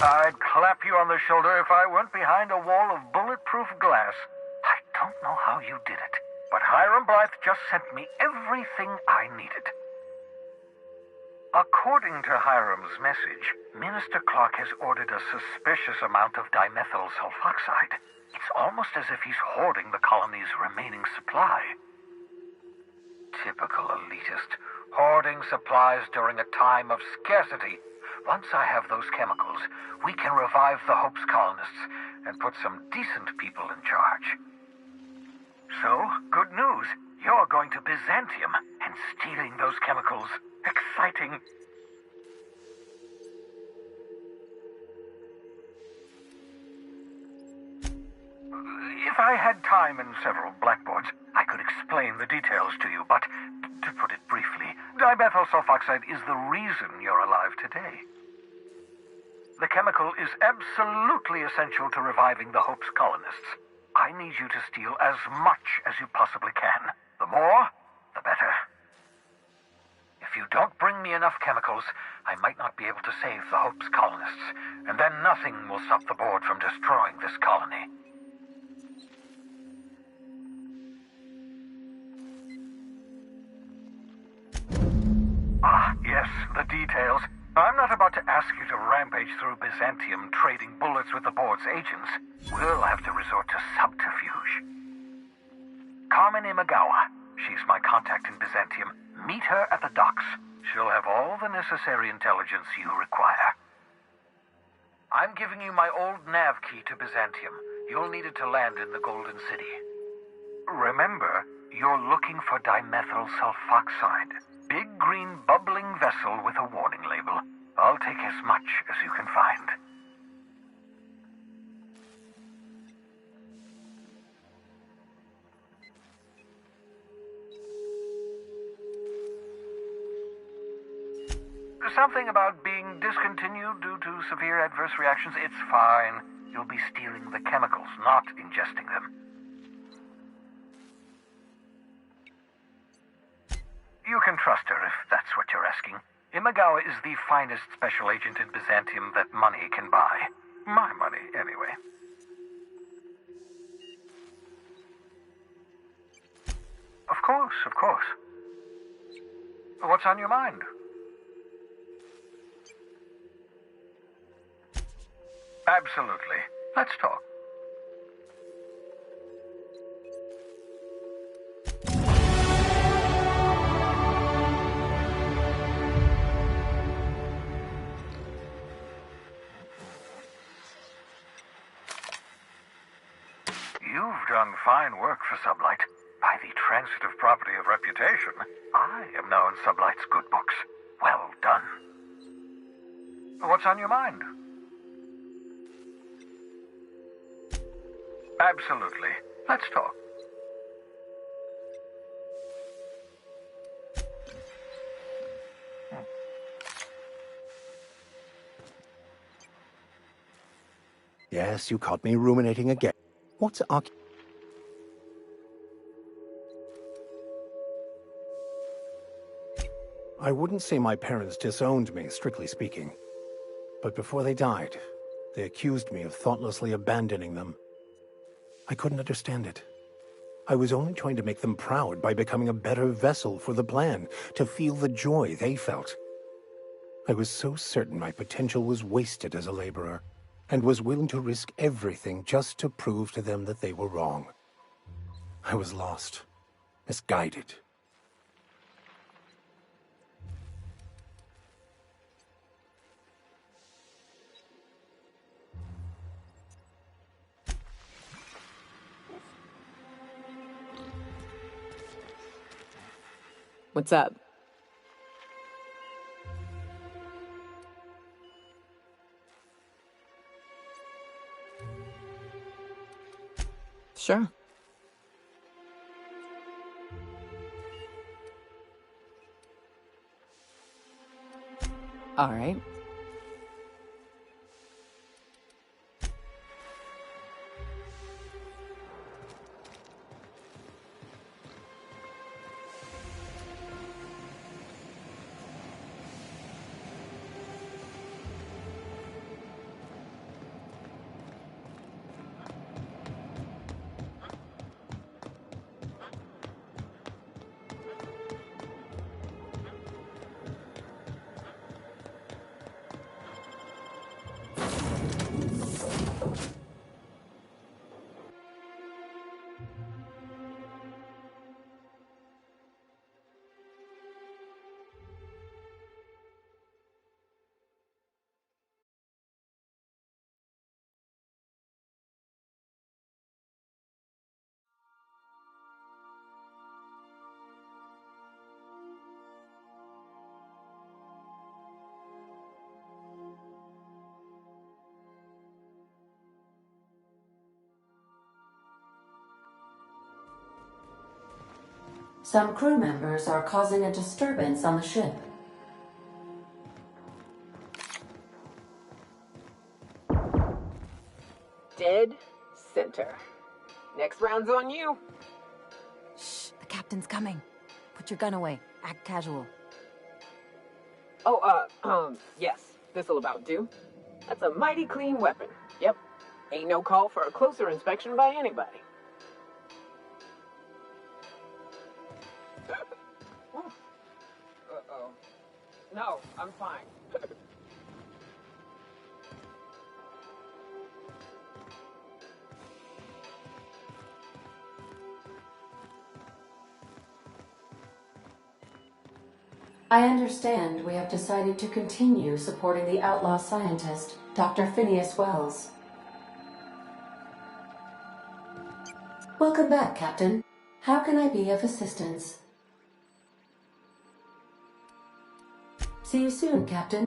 I'd clap you on the shoulder if I weren't behind a wall of bulletproof glass. I don't know how you did it, but Hiram Blythe just sent me everything I needed. According to Hiram's message, Minister Clark has ordered a suspicious amount of dimethyl sulfoxide. It's almost as if he's hoarding the colony's remaining supply. Typical elitist, hoarding supplies during a time of scarcity. Once I have those chemicals, we can revive the Hope's colonists and put some decent people in charge. So, good news. You're going to Byzantium and stealing those chemicals. Exciting. If I had time and several blackboards, I could explain the details to you, but to put it briefly, dimethyl sulfoxide is the reason you're alive today. The chemical is absolutely essential to reviving the Hope's colonists. I need you to steal as much as you possibly can. The more, the better. If you don't bring me enough chemicals, I might not be able to save the Hope's colonists, and then nothing will stop the board from destroying this colony. Ah, yes, the details. I'm not about to ask you to rampage through Byzantium trading bullets with the board's agents. We'll have to resort to subterfuge. Carmen Imagawa. She's my contact in Byzantium. Meet her at the docks. She'll have all the necessary intelligence you require. I'm giving you my old nav key to Byzantium. You'll need it to land in the Golden City. Remember, you're looking for dimethyl sulfoxide. Big green bubbling vessel with a warning label. I'll take as much as you can find. Something about being discontinued due to severe adverse reactions. It's fine. You'll be stealing the chemicals, not ingesting them. You can trust her if that's what you're asking. Imagawa is the finest special agent in Byzantium that money can buy. My money, anyway. Of course, of course. What's on your mind? Absolutely. Let's talk. You've done fine work for Sublight. By the transitive property of reputation, I am now in Sublight's good books. Well done. What's on your mind? Absolutely. Let's talk. Yes, you caught me ruminating again. What's I wouldn't say my parents disowned me, strictly speaking. But before they died, they accused me of thoughtlessly abandoning them. I couldn't understand it. I was only trying to make them proud by becoming a better vessel for the plan, to feel the joy they felt. I was so certain my potential was wasted as a laborer, and was willing to risk everything just to prove to them that they were wrong. I was lost, misguided. What's up? Sure. All right. Some crew members are causing a disturbance on the ship. Dead center. Next round's on you. Shh, the captain's coming. Put your gun away. Act casual. Oh, yes. This'll about do. That's a mighty clean weapon. Yep. Ain't no call for a closer inspection by anybody. Uh-oh. No, I'm fine. I understand we have decided to continue supporting the outlaw scientist, Dr. Phineas Wells. Welcome back, Captain. How can I be of assistance? See you soon, Captain.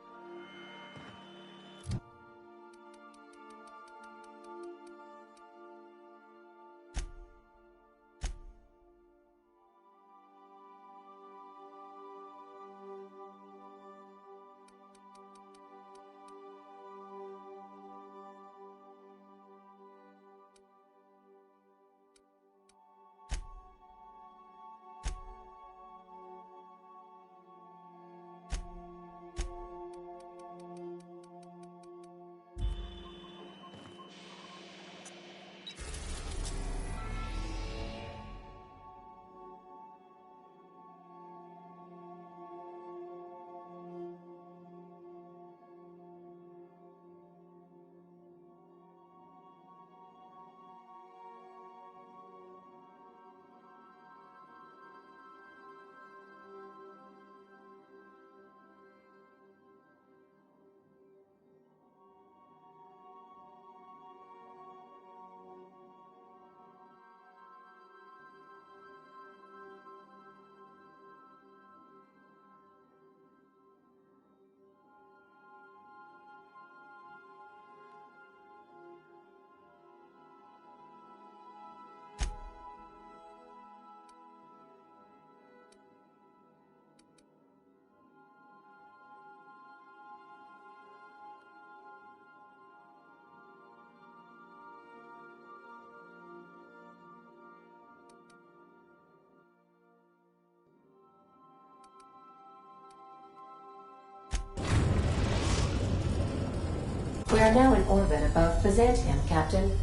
We are now in orbit above Byzantium, Captain.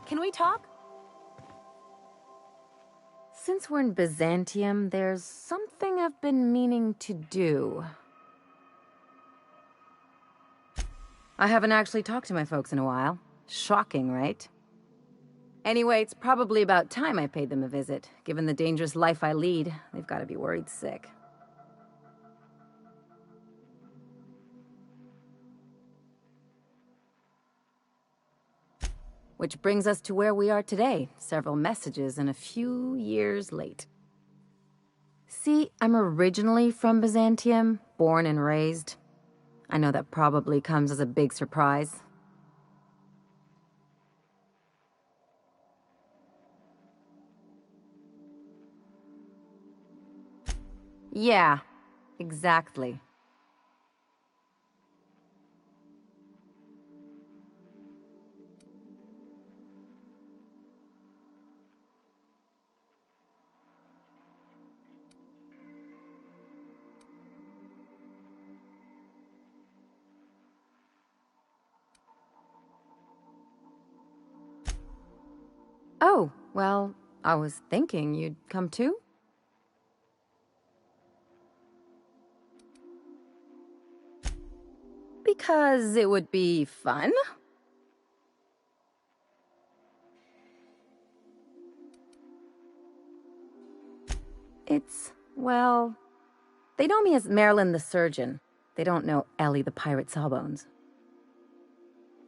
Can we talk? Since we're in Byzantium, there's something I've been meaning to do. I haven't actually talked to my folks in a while. Shocking, right? Anyway, it's probably about time I paid them a visit. Given the dangerous life I lead, they've got to be worried sick. Which brings us to where we are today, several messages and a few years late. See, I'm originally from Byzantium, born and raised. I know that probably comes as a big surprise. Yeah, exactly. Oh, well, I was thinking you'd come too? Because it would be fun? Well, they know me as Marilyn the surgeon. They don't know Ellie the pirate sawbones.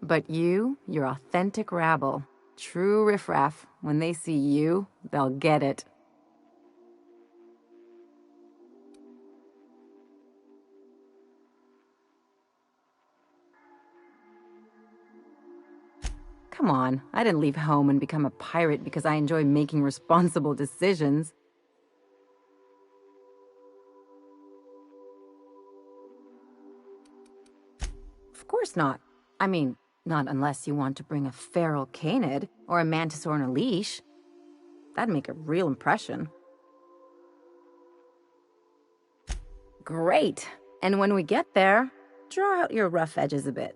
But you're authentic rabble. True riffraff. When they see you, they'll get it. Come on, I didn't leave home and become a pirate because I enjoy making responsible decisions. Of course not. I mean, not unless you want to bring a feral canid or a mantisaur on a leash. That'd make a real impression. Great. And when we get there, draw out your rough edges a bit.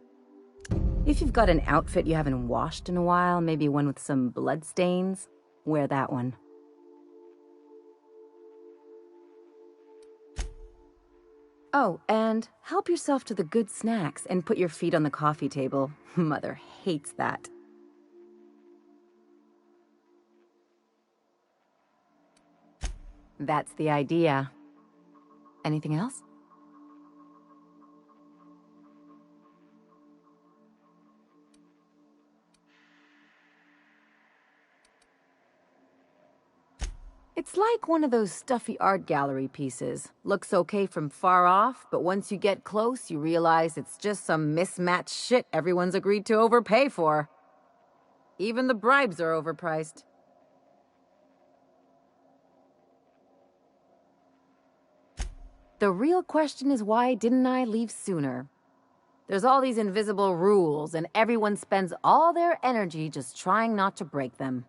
If you've got an outfit you haven't washed in a while, maybe one with some blood stains, wear that one. Oh, and help yourself to the good snacks and put your feet on the coffee table. Mother hates that. That's the idea. Anything else? It's like one of those stuffy art gallery pieces. Looks okay from far off, but once you get close, you realize it's just some mismatched shit everyone's agreed to overpay for. Even the bribes are overpriced. The real question is, why didn't I leave sooner? There's all these invisible rules, and everyone spends all their energy just trying not to break them.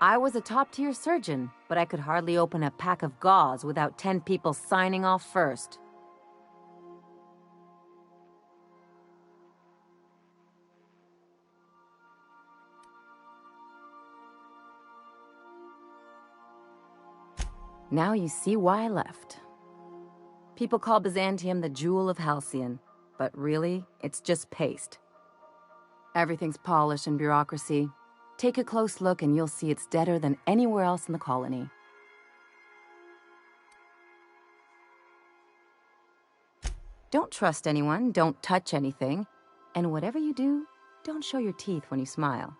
I was a top-tier surgeon, but I could hardly open a pack of gauze without 10 people signing off first. Now you see why I left. People call Byzantium the jewel of Halcyon, but really, it's just paste. Everything's polish and bureaucracy. Take a close look and you'll see it's deader than anywhere else in the colony. Don't trust anyone, don't touch anything, and whatever you do, don't show your teeth when you smile.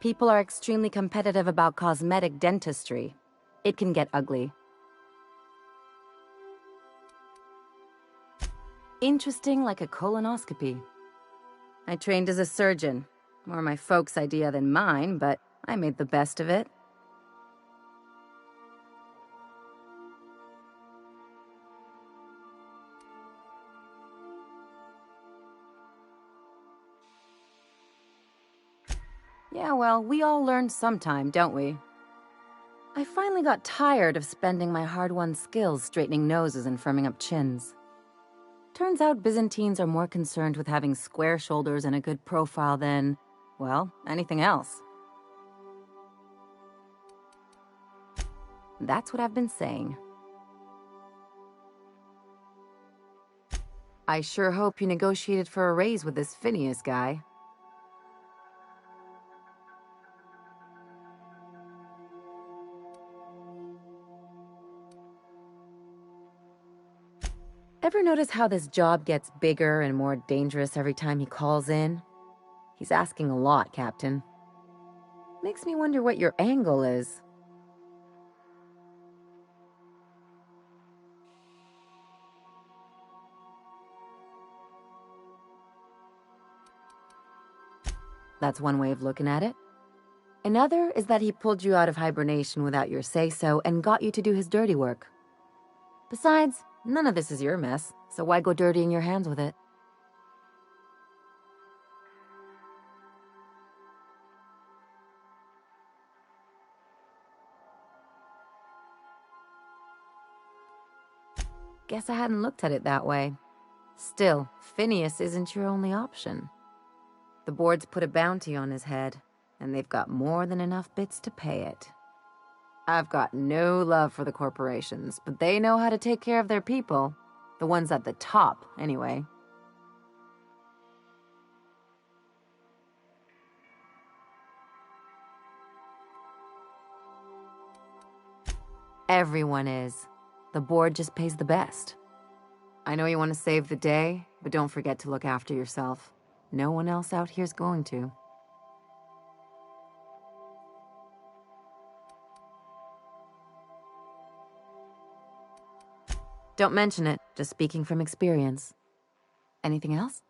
People are extremely competitive about cosmetic dentistry. It can get ugly. Interesting like a colonoscopy. I trained as a surgeon. More my folks' idea than mine, but I made the best of it. Yeah, well, we all learn sometime, don't we? I finally got tired of spending my hard-won skills straightening noses and firming up chins. Turns out Byzantines are more concerned with having square shoulders and a good profile than, well, anything else. That's what I've been saying. I sure hope you negotiated for a raise with this Phineas guy. Ever notice how this job gets bigger and more dangerous every time he calls in? He's asking a lot, Captain. Makes me wonder what your angle is. That's one way of looking at it. Another is that he pulled you out of hibernation without your say-so and got you to do his dirty work. Besides, none of this is your mess, so why go dirtying your hands with it? Guess I hadn't looked at it that way. Still, Phineas isn't your only option. The board's put a bounty on his head, and they've got more than enough bits to pay it. I've got no love for the corporations, but they know how to take care of their people. The ones at the top, anyway. Everyone is. The board just pays the best. I know you want to save the day, but don't forget to look after yourself. No one else out here's going to. Don't mention it, just speaking from experience. Anything else?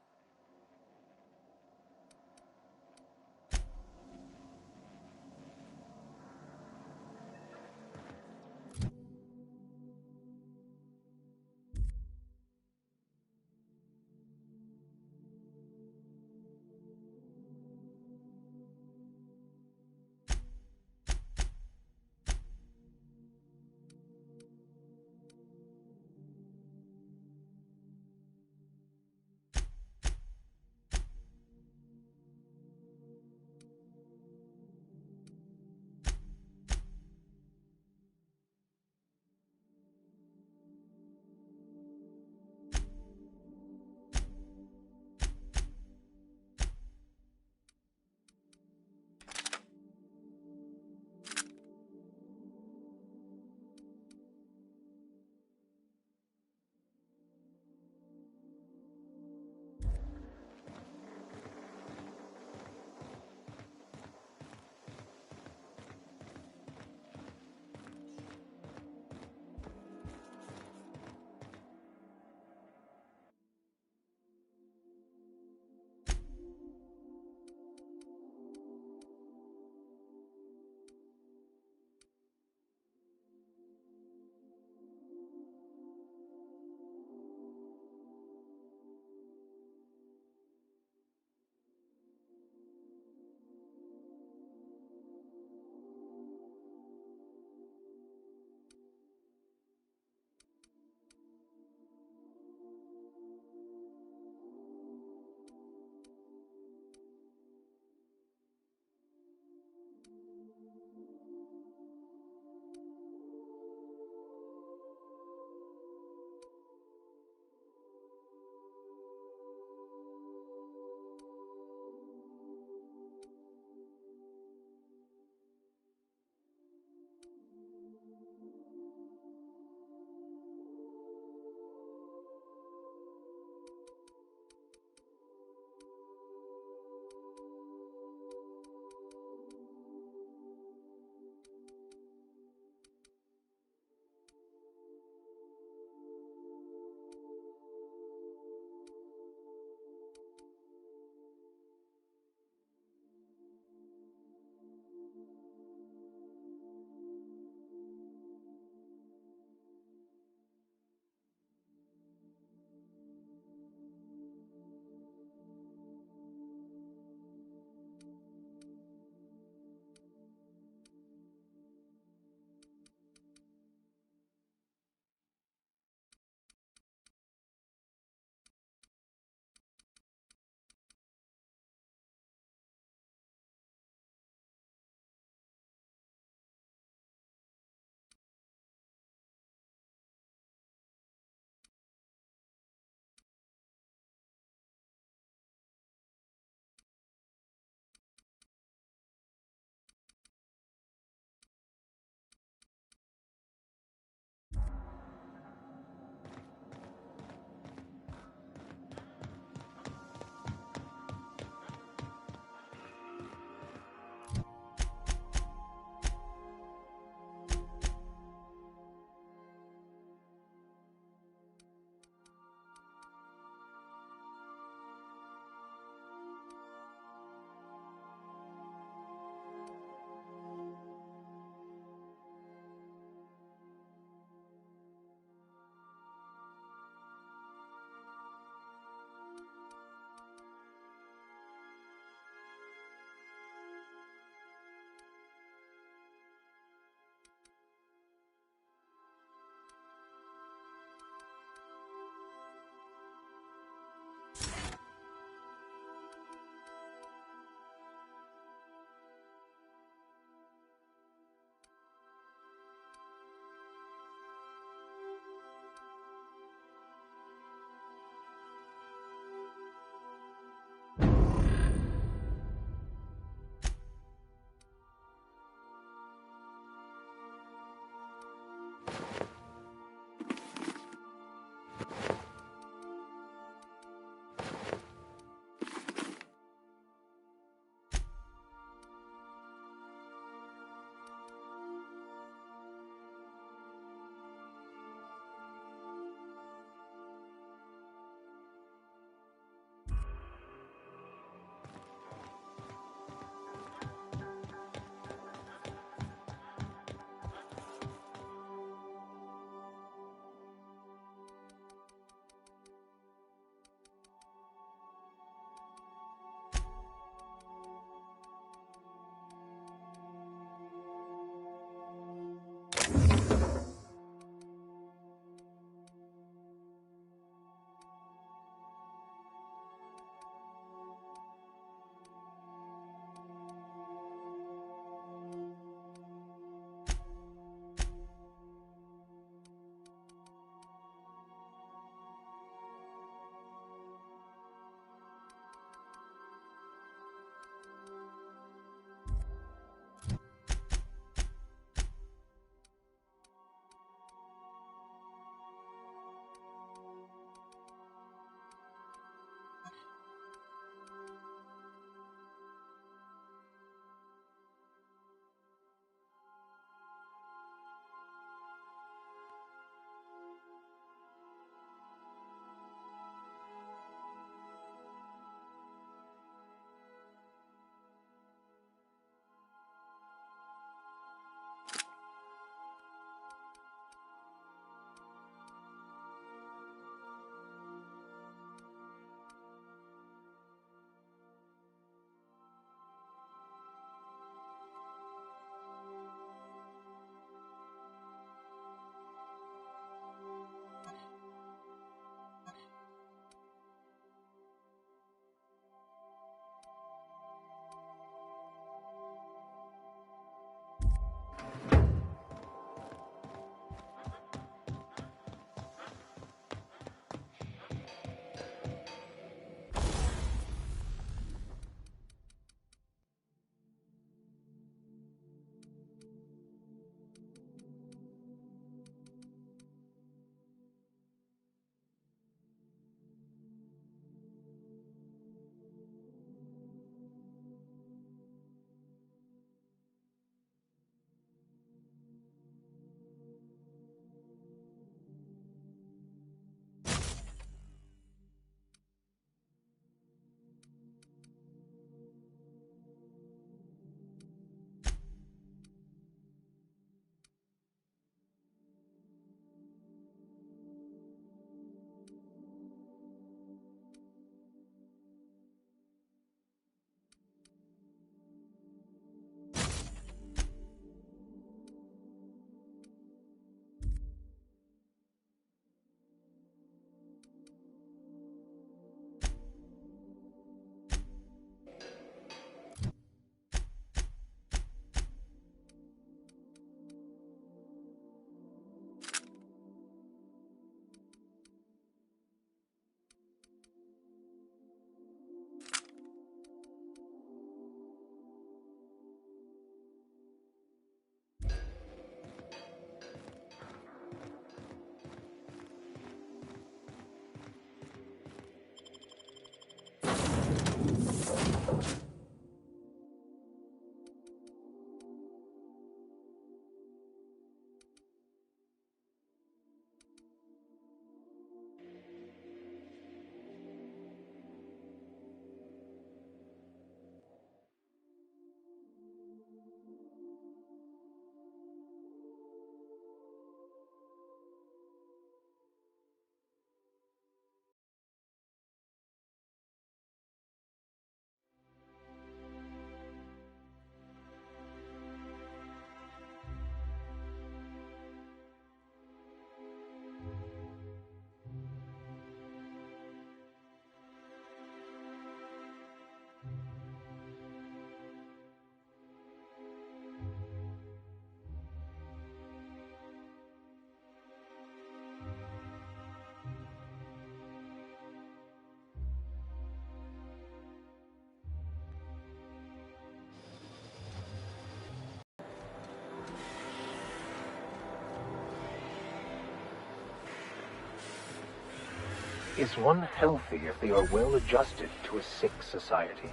Is one healthy if they are well adjusted to a sick society?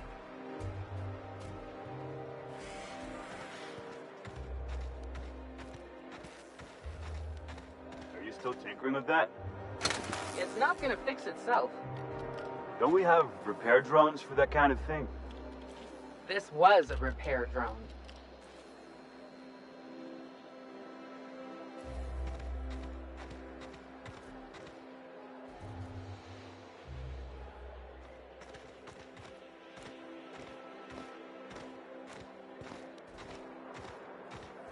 Are you still tinkering with that? It's not gonna fix itself. Don't we have repair drones for that kind of thing? This was a repair drone.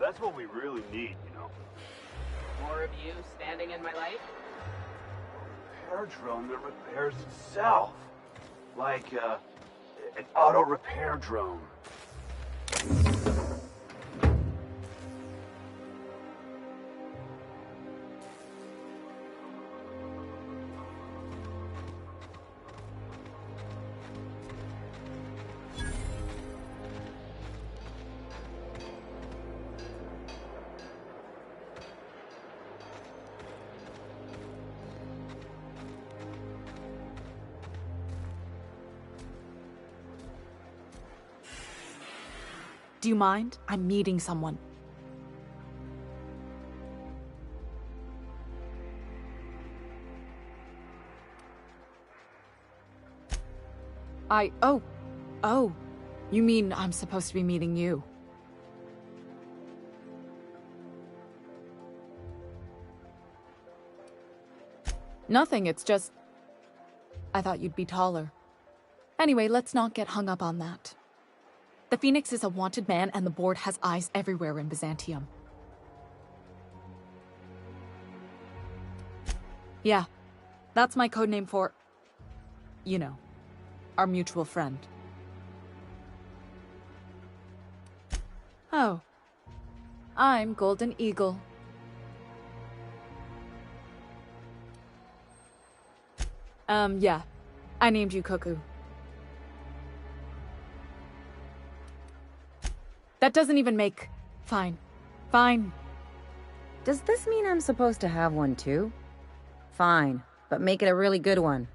That's what we really need, you know? More of you standing in my light? A repair drone that repairs itself. Like, an auto repair drone. Do you mind? I'm meeting someone. Oh. You mean I'm supposed to be meeting you? Nothing, it's just... I thought you'd be taller. Anyway, let's not get hung up on that. The Phoenix is a wanted man, and the board has eyes everywhere in Byzantium. Yeah, that's my codename for... you know, our mutual friend. Oh. I'm Golden Eagle. Yeah. I named you Cuckoo. That doesn't even make... Fine. Fine. Does this mean I'm supposed to have one too? Fine, but make it a really good one.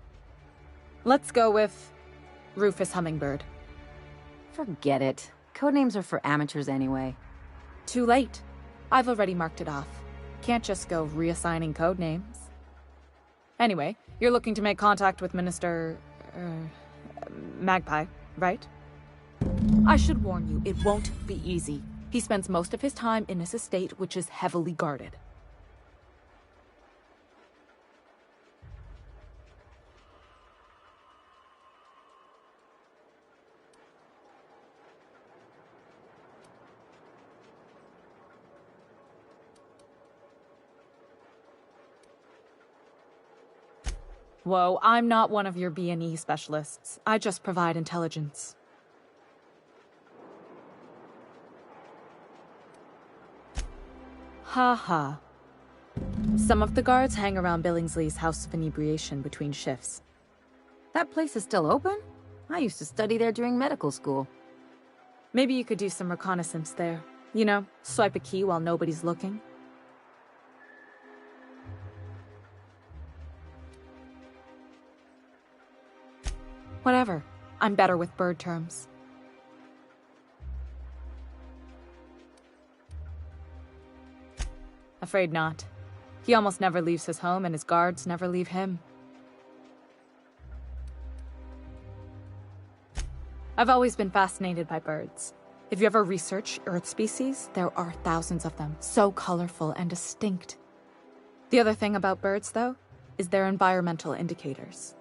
Let's go with... Rufus Hummingbird. Forget it. Codenames are for amateurs anyway. Too late. I've already marked it off. Can't just go reassigning codenames. Anyway, you're looking to make contact with Minister... Magpie, right? I should warn you, it won't be easy. He spends most of his time in his estate, which is heavily guarded. Whoa, I'm not one of your B&E specialists. I just provide intelligence. Ha. Some of the guards hang around Billingsley's House of Inebriation between shifts. That place is still open? I used to study there during medical school. Maybe you could do some reconnaissance there. You know, swipe a key while nobody's looking. Whatever. I'm better with bird terms. Afraid not. He almost never leaves his home, and his guards never leave him. I've always been fascinated by birds. If you ever research Earth species, there are thousands of them, so colorful and distinct. The other thing about birds, though, is their environmental indicators.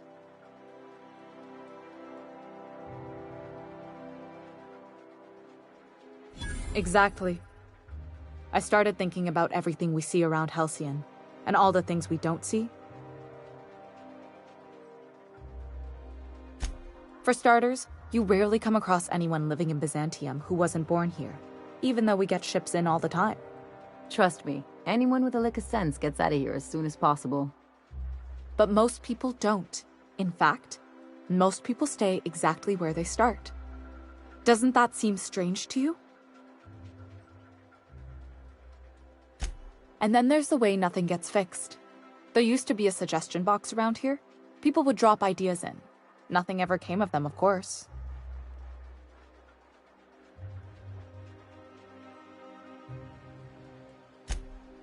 Exactly. I started thinking about everything we see around Halcyon, and all the things we don't see. For starters, you rarely come across anyone living in Byzantium who wasn't born here, even though we get ships in all the time. Trust me, anyone with a lick of sense gets out of here as soon as possible. But most people don't. In fact, most people stay exactly where they start. Doesn't that seem strange to you? And then there's the way nothing gets fixed. There used to be a suggestion box around here. People would drop ideas in. Nothing ever came of them, of course.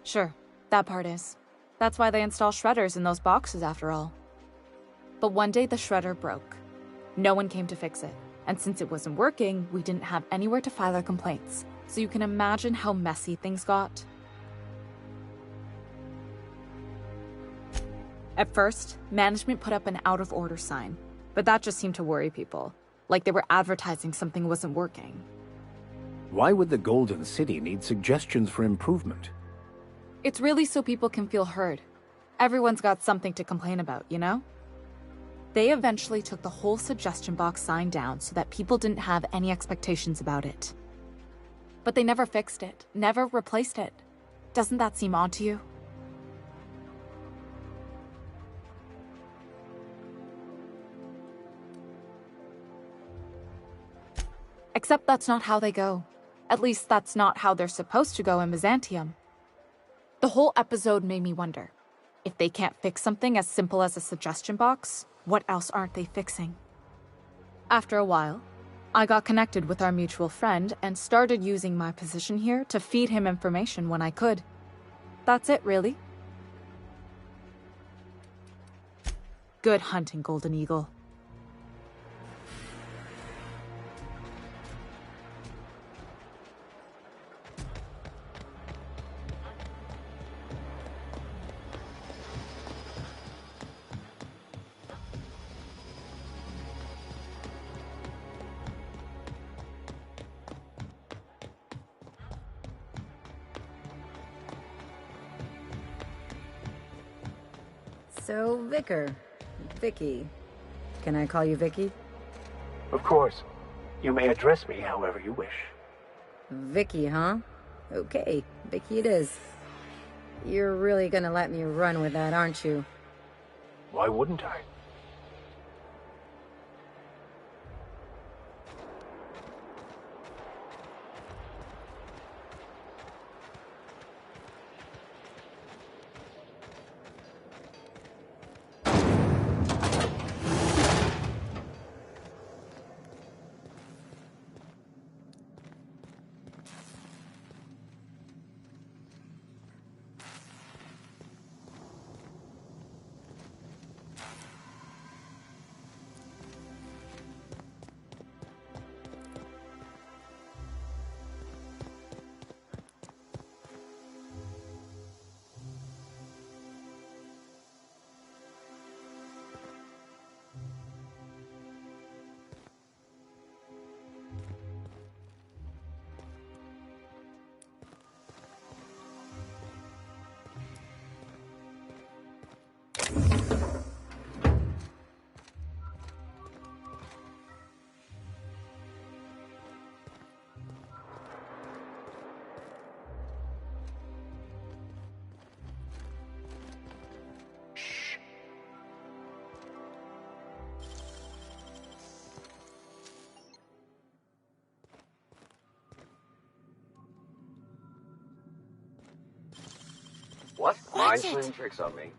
Sure, that part is. That's why they install shredders in those boxes, after all. But one day the shredder broke. No one came to fix it. And since it wasn't working, we didn't have anywhere to file our complaints. So you can imagine how messy things got. At first, management put up an out-of-order sign. But that just seemed to worry people. Like they were advertising something wasn't working. Why would the Golden City need suggestions for improvement? It's really so people can feel heard. Everyone's got something to complain about, you know? They eventually took the whole suggestion box sign down so that people didn't have any expectations about it. But they never fixed it, never replaced it. Doesn't that seem odd to you? Except that's not how they go. At least that's not how they're supposed to go in Byzantium. The whole episode made me wonder, if they can't fix something as simple as a suggestion box, what else aren't they fixing? After a while, I got connected with our mutual friend and started using my position here to feed him information when I could. That's it, really. Good hunting, Golden Eagle. So, Vicky. Can I call you Vicky? Of course. You may address me however you wish. Vicky, huh? Okay, Vicky it is. You're really gonna let me run with that, aren't you? Why wouldn't I? What? Mind playing tricks on me?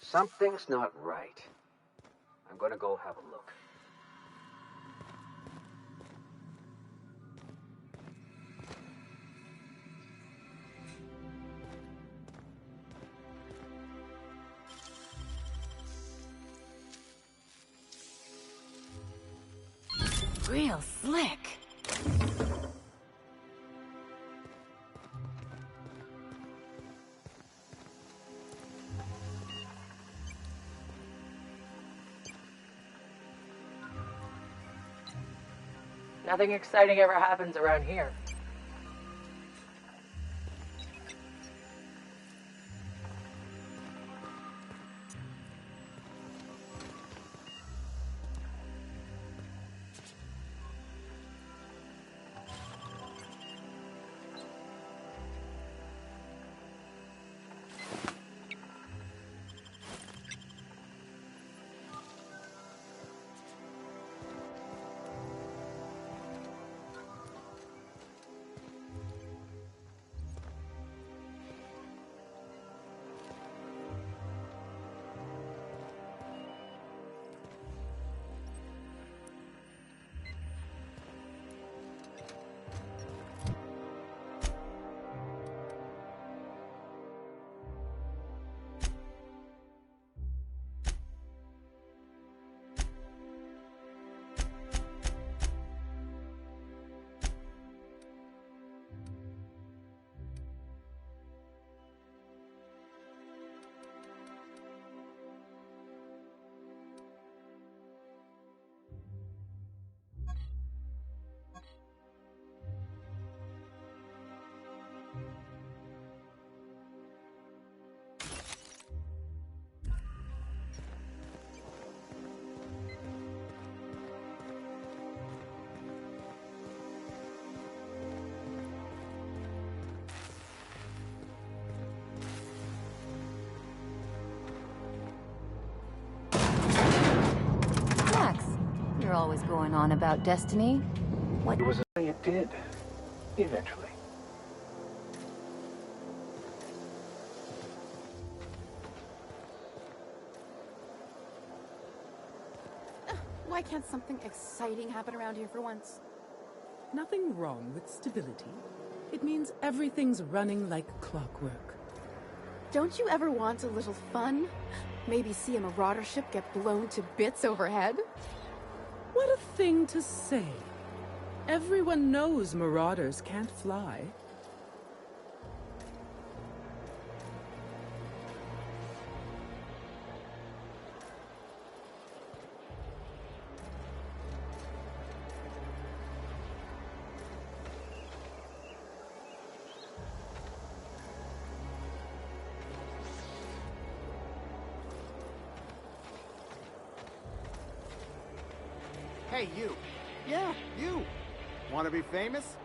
Something's not right. I'm gonna go have a look. Real slick. Nothing exciting ever happens around here. You're always going on about destiny. What? It was it did, eventually. Why can't something exciting happen around here for once? Nothing wrong with stability. It means everything's running like clockwork. Don't you ever want a little fun? Maybe see a marauder ship get blown to bits overhead? What a thing to say. Everyone knows marauders can't fly. Hey, you. Yeah, you. Want to be famous?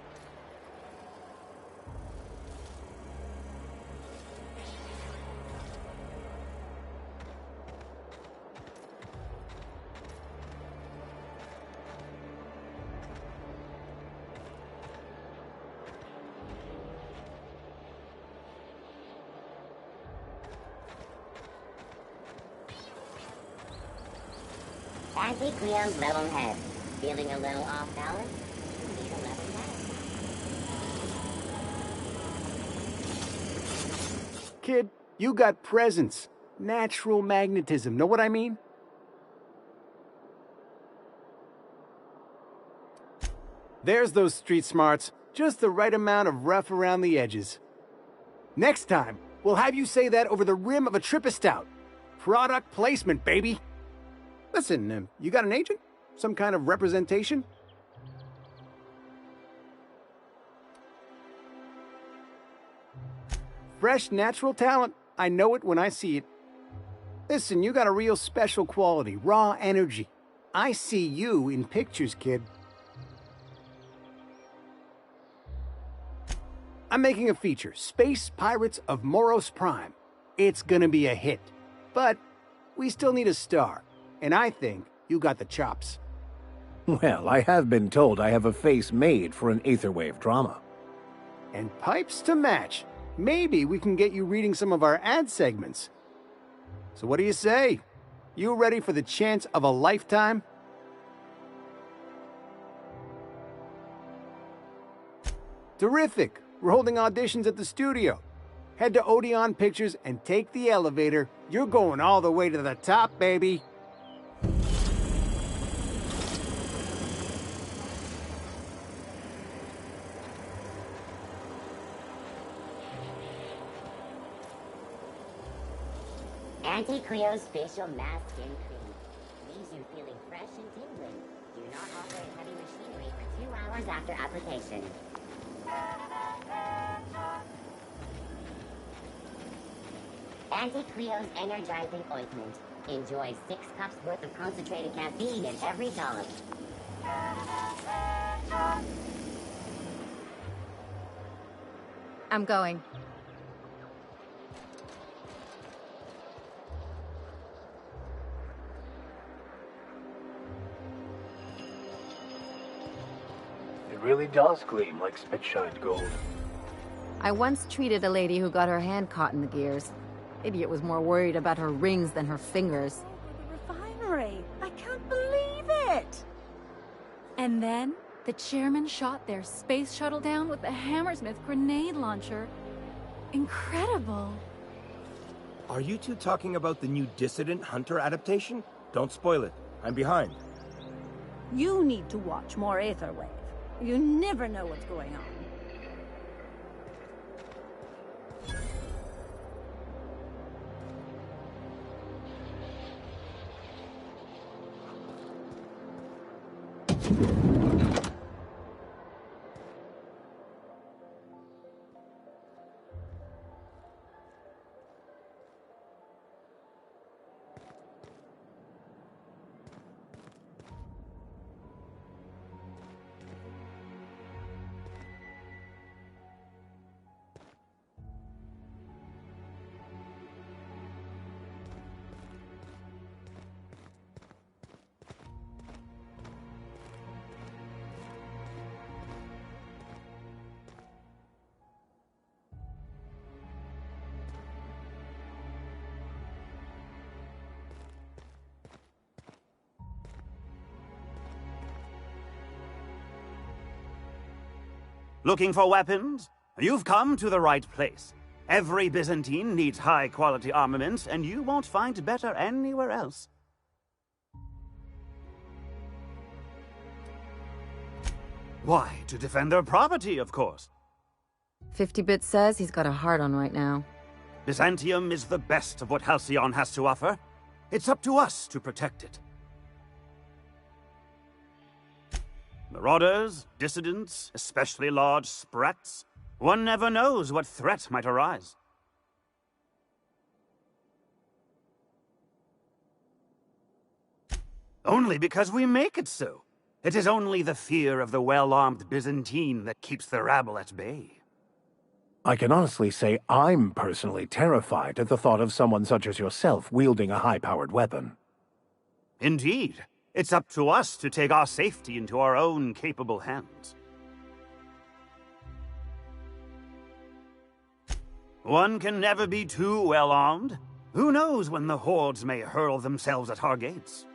Fancy Cleo's level head. Feeling a little off balance? You need a level head. Kid, you got presence. Natural magnetism. Know what I mean? There's those street smarts. Just the right amount of rough around the edges. Next time, we'll have you say that over the rim of a Trippistout. Product placement, baby. Listen, you got an agent? Some kind of representation? Fresh, natural talent. I know it when I see it. Listen, you got a real special quality, raw energy. I see you in pictures, kid. I'm making a feature, Space Pirates of Moros Prime. It's gonna be a hit. But we still need a star. And I think you got the chops. Well, I have been told I have a face made for an Aetherwave drama. And pipes to match. Maybe we can get you reading some of our ad segments. So what do you say? You ready for the chance of a lifetime? Terrific. We're holding auditions at the studio. Head to Odeon Pictures and take the elevator. You're going all the way to the top, baby. Auntie Cleo's facial mask skin cream leaves you feeling fresh and tingling. Do not operate heavy machinery for 2 hours after application. Anti-Cleo's energizing ointment. Enjoy 6 cups worth of concentrated caffeine in every dollop. I'm going. It really does gleam like spit-shined gold. I once treated a lady who got her hand caught in the gears. Idiot was more worried about her rings than her fingers. The refinery! I can't believe it! And then, the chairman shot their space shuttle down with the Hammersmith grenade launcher. Incredible. Are you two talking about the new Dissident Hunter adaptation? Don't spoil it. I'm behind. You need to watch more Aetherwave. You never know what's going on. Looking for weapons? You've come to the right place. Every Byzantine needs high-quality armaments, and you won't find better anywhere else. Why, to defend their property, of course. 50-Bit says he's got a hard on right now. Byzantium is the best of what Halcyon has to offer. It's up to us to protect it. Marauders, dissidents, especially large sprats. One never knows what threat might arise. Only because we make it so. It is only the fear of the well-armed Byzantine that keeps the rabble at bay. I can honestly say I'm personally terrified at the thought of someone such as yourself wielding a high-powered weapon. Indeed. It's up to us to take our safety into our own capable hands. One can never be too well armed. Who knows when the hordes may hurl themselves at our gates?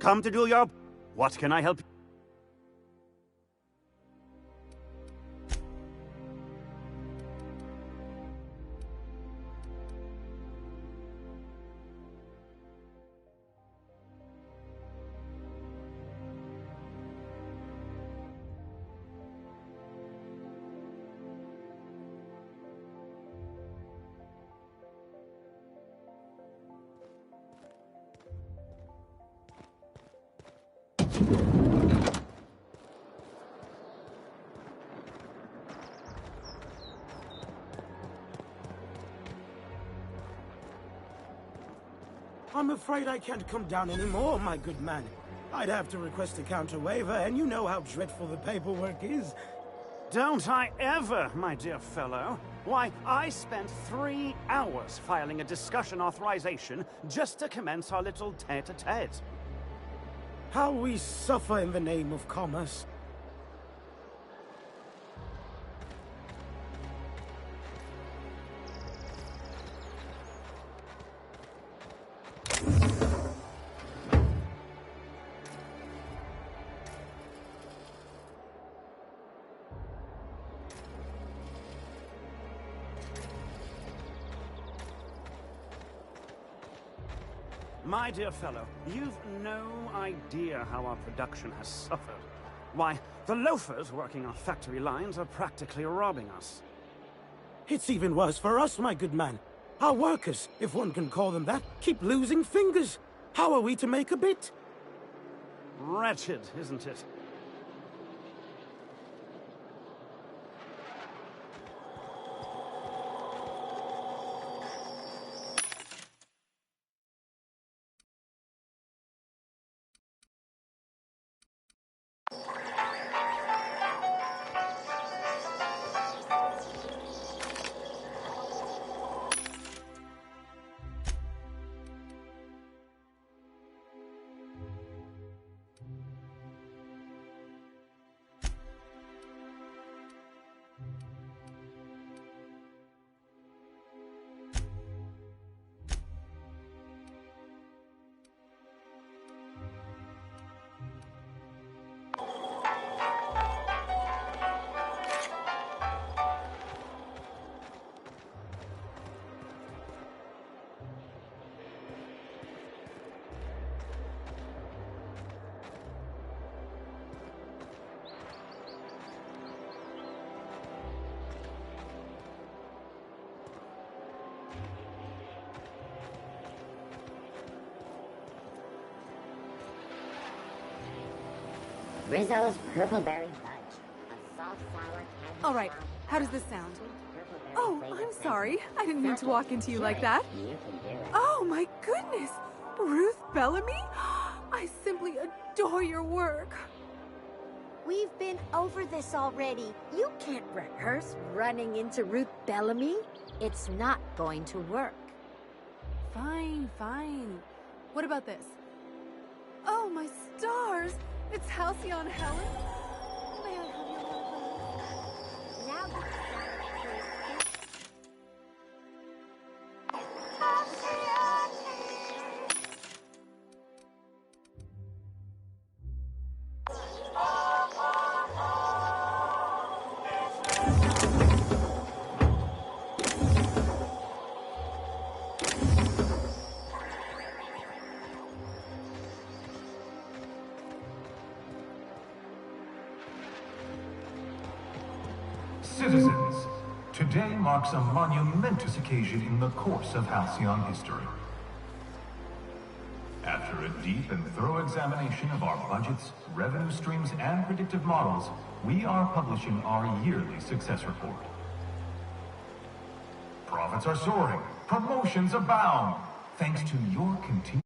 come to do your... What can I help you? I'm afraid I can't come down anymore, my good man. I'd have to request a counter waiver, and you know how dreadful the paperwork is. Don't I ever, my dear fellow. Why, I spent 3 hours filing a discussion authorization just to commence our little tete-a-tete. How we suffer in the name of commerce. My dear fellow, you've no idea how our production has suffered. Why, the loafers working our factory lines are practically robbing us. It's even worse for us, my good man. Our workers, if one can call them that, keep losing fingers. How are we to make a bit? Wretched, isn't it? Rizzo's Purple Berry Fudge. A soft, sour candy. All right, how does this sound? Oh, I'm sorry. I didn't mean to walk into you like that. You can do it. Oh my goodness! Ruth Bellamy? I simply adore your work. We've been over this already. You can't rehearse running into Ruth Bellamy. It's not going to work. Fine, fine. What about this? Oh, my stars! It's Halcyon Helen. May I have your love? Now you Citizens, today marks a monumentous occasion in the course of Halcyon history. After a deep and thorough examination of our budgets, revenue streams, and predictive models, we are publishing our yearly success report. Profits are soaring, promotions abound, thanks to your continued